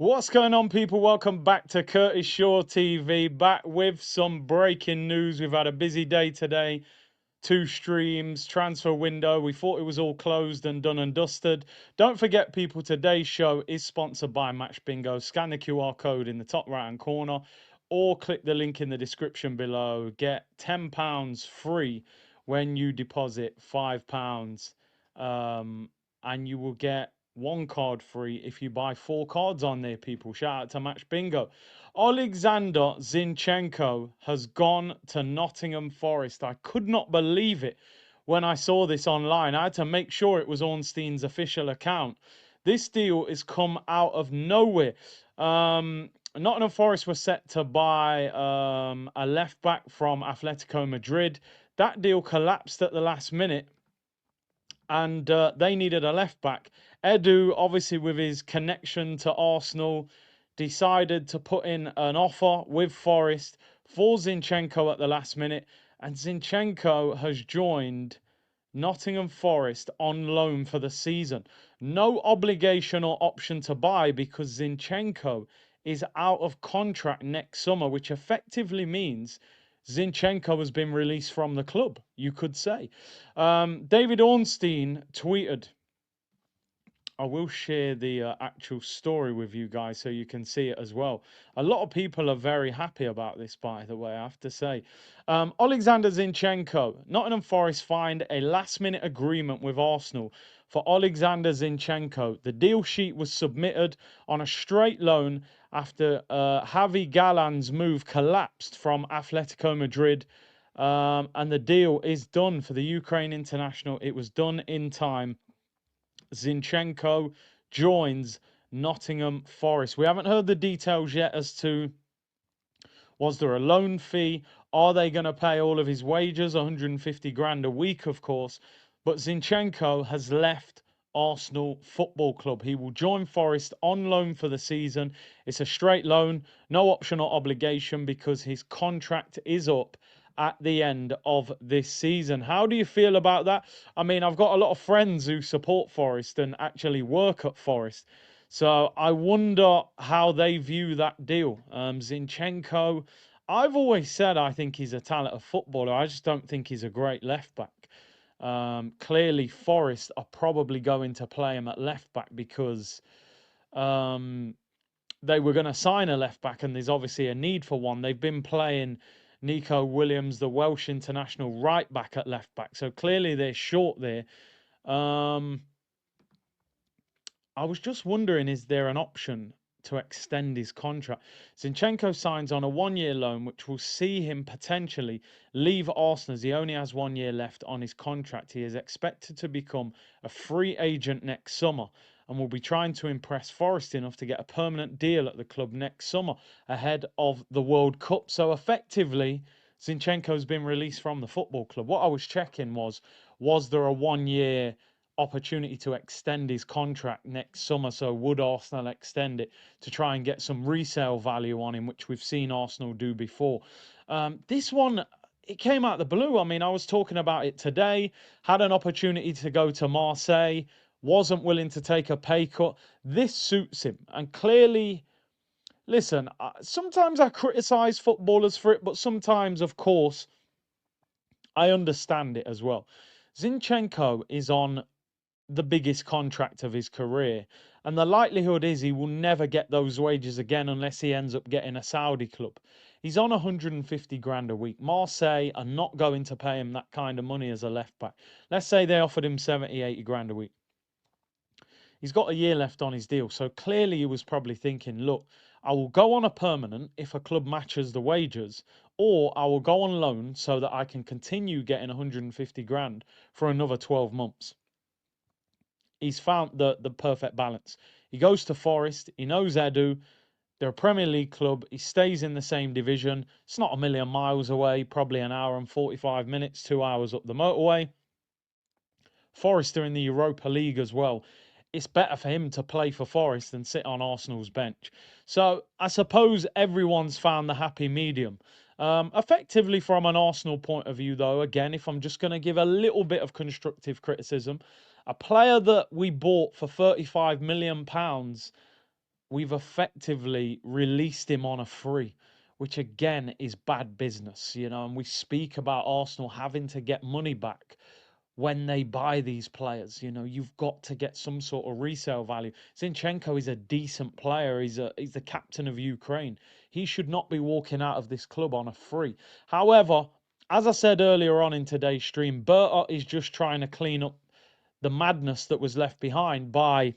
What's going on, people? Welcome back to Curtis Shaw TV. Back with some breaking news. We've had a busy day today. 2 streams, transfer window. We thought it was all closed and done and dusted. Don't forget, people, today's show is sponsored by Match Bingo. Scan the QR code in the top right hand corner or click the link in the description below. Get £10 free when you deposit £5. And you will get one card free if you buy 4 cards on there, people. Shout out to Match Bingo. Alexander Zinchenko has gone to Nottingham Forest. I could not believe it when I saw this online. I had to make sure it was Ornstein's official account. This deal has come out of nowhere. Nottingham Forest was set to buy a left back from Atletico Madrid. That deal collapsed at the last minute, and they needed a left back. Edu, obviously with his connection to Arsenal, decided to put in an offer with Forest for Zinchenko at the last minute, and Zinchenko has joined Nottingham Forest on loan for the season. No obligation or option to buy because Zinchenko is out of contract next summer, which effectively means Zinchenko has been released from the club, you could say. David Ornstein tweeted, I will share the actual story with you guys so you can see it as well. A lot of people are very happy about this, by the way, I have to say. Alexander Zinchenko. Nottingham Forest signed a last-minute agreement with Arsenal for Alexander Zinchenko. The deal sheet was submitted on a straight loan after Javi Gallan's move collapsed from Atletico Madrid. And the deal is done for the Ukraine international. It was done in time. Zinchenko joins Nottingham Forest. We haven't heard the details yet as to, was there a loan fee? Are they going to pay all of his wages? 150 grand a week, of course. But Zinchenko has left Arsenal Football Club. He will join Forest on loan for the season. It's a straight loan, no option or obligation because his contract is up at the end of this season. How do you feel about that? I mean, I've got a lot of friends who support Forest and actually work at Forest. So I wonder how they view that deal. Zinchenko, I've always said I think he's a talented footballer. I just don't think he's a great left back. Clearly, Forest are probably going to play him at left back because they were going to sign a left back, and there's obviously a need for one. They've been playing Nico Williams, the Welsh international, right back at left back. So clearly they're short there. I was just wondering, is there an option to extend his contract? Zinchenko signs on a 1-year loan, which will see him potentially leave Arsenal as he only has 1 year left on his contract. He is expected to become a free agent next summer and will be trying to impress Forest enough to get a permanent deal at the club next summer ahead of the World Cup. So effectively, Zinchenko's been released from the football club. What I was checking was there a 1 year opportunity to extend his contract next summer? So would Arsenal extend it to try and get some resale value on him, which we've seen Arsenal do before? This one, it came out of the blue. I mean, I was talking about it today, had an opportunity to go to Marseille, wasn't willing to take a pay cut. This suits him. And clearly, listen, sometimes I criticize footballers for it, but sometimes, of course, I understand it as well. Zinchenko is on the biggest contract of his career, and the likelihood is he will never get those wages again unless he ends up getting a Saudi club. He's on 150 grand a week. Marseille are not going to pay him that kind of money as a left back. Let's say they offered him 70, 80 grand a week. He's got a year left on his deal, so clearly he was probably thinking, look, I will go on a permanent if a club matches the wages, or I will go on loan so that I can continue getting 150 grand for another 12 months. He's found the perfect balance. He goes to Forest. He knows Edu. They're a Premier League club. He stays in the same division. It's not a million miles away, probably an hour and 45 minutes, 2 hours up the motorway. Forest are in the Europa League as well. It's better for him to play for Forest than sit on Arsenal's bench. So I suppose everyone's found the happy medium. Effectively, from an Arsenal point of view, though, again, if I'm just going to give a little bit of constructive criticism, a player that we bought for £35 million we've effectively released him on a free, which again is bad business, you know. And we speak about Arsenal having to get money back when they buy these players. You know, you've got to get some sort of resale value. Zinchenko is a decent player. He's the captain of Ukraine. He should not be walking out of this club on a free. However, as I said earlier on in today's stream, Berta is just trying to clean up the madness that was left behind by,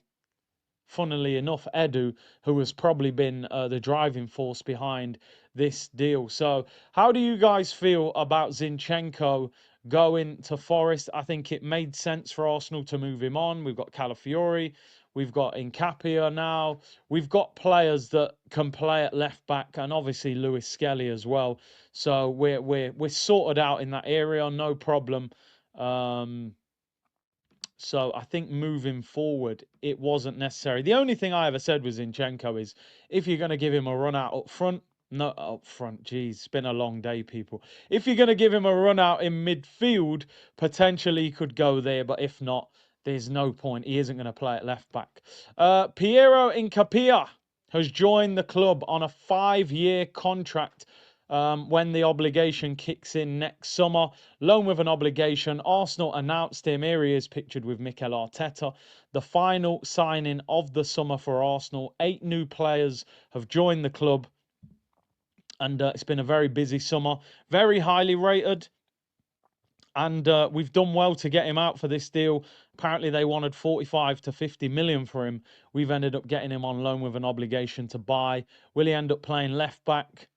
funnily enough, Edu, who has probably been the driving force behind this deal. So, how do you guys feel about Zinchenko going to Forest? I think it made sense for Arsenal to move him on. We've got Calafiori, we've got Incapia now, we've got players that can play at left back, and obviously Lewis Skelly as well. So we're sorted out in that area, no problem. So I think moving forward, it wasn't necessary. The only thing I ever said with Zinchenko is if you're going to give him a run out up front, not up front, geez, it's been a long day, people. If you're going to give him a run out in midfield, potentially he could go there, but if not, there's no point. He isn't going to play at left back. Piero Incapia has joined the club on a 5-year contract when the obligation kicks in next summer. Loan with an obligation. Arsenal announced him. Here he is pictured with Mikel Arteta. The final signing of the summer for Arsenal. 8 new players have joined the club. And it's been a very busy summer. Very highly rated. And we've done well to get him out for this deal. Apparently they wanted 45 to 50 million for him. We've ended up getting him on loan with an obligation to buy. Will he end up playing left back?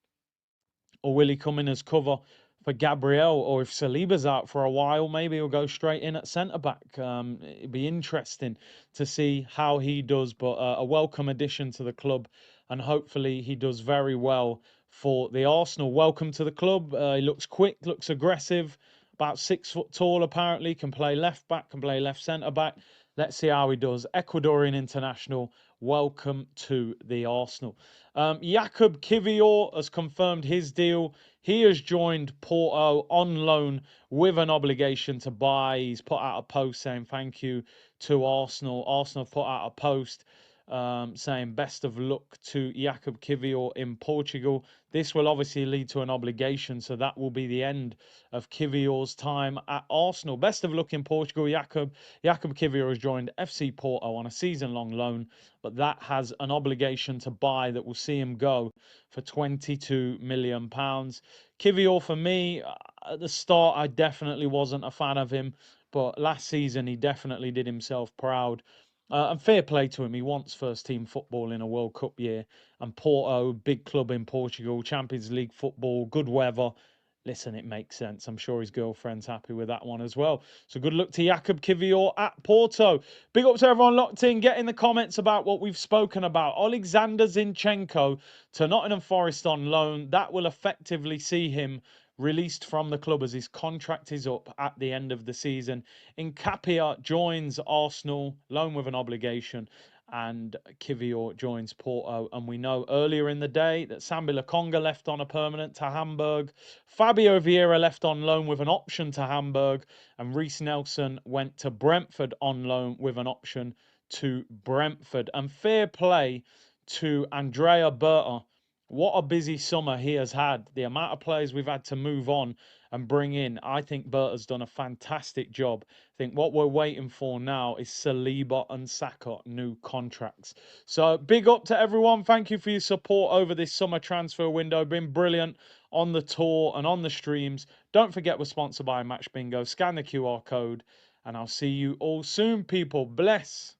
Or will he come in as cover for Gabriel? Or if Saliba's out for a while, maybe he'll go straight in at centre back. It'd be interesting to see how he does, but a welcome addition to the club, and hopefully he does very well for the Arsenal. Welcome to the club. He looks quick, looks aggressive, about 6 foot tall apparently, can play left back, can play left centre back. Let's see how he does. Ecuadorian international, welcome to the Arsenal. Jakub Kiwior has confirmed his deal. He has joined Porto on loan with an obligation to buy. He's put out a post saying thank you to Arsenal. Arsenal have put out a post saying best of luck to Jakub Kiwior in Portugal. This will obviously lead to an obligation, so that will be the end of Kiwior's time at Arsenal. Best of luck in Portugal, Jakub. Jakub Kiwior has joined FC Porto on a season-long loan, but that has an obligation to buy that will see him go for £22 million. Kiwior, for me, at the start, I definitely wasn't a fan of him, but last season he definitely did himself proud. And fair play to him. He wants first-team football in a World Cup year. And Porto, big club in Portugal, Champions League football, good weather. Listen, it makes sense. I'm sure his girlfriend's happy with that one as well. So good luck to Jakub Kiwior at Porto. Big up to everyone locked in. Get in the comments about what we've spoken about. Alexander Zinchenko to Nottingham Forest on loan. That will effectively see him released from the club as his contract is up at the end of the season. Incapia joins Arsenal, loan with an obligation, and Kiwior joins Porto. And we know earlier in the day that Sambi Lokonga left on a permanent to Hamburg. Fabio Vieira left on loan with an option to Hamburg. And Reece Nelson went to Brentford on loan with an option to Brentford. And fair play to Andrea Berta. What a busy summer he has had. The amount of players we've had to move on and bring in. I think Berta's done a fantastic job. I think what we're waiting for now is Saliba and Saka new contracts. So big up to everyone. Thank you for your support over this summer transfer window. Been brilliant on the tour and on the streams. Don't forget we're sponsored by Match Bingo. Scan the QR code and I'll see you all soon, people. Bless.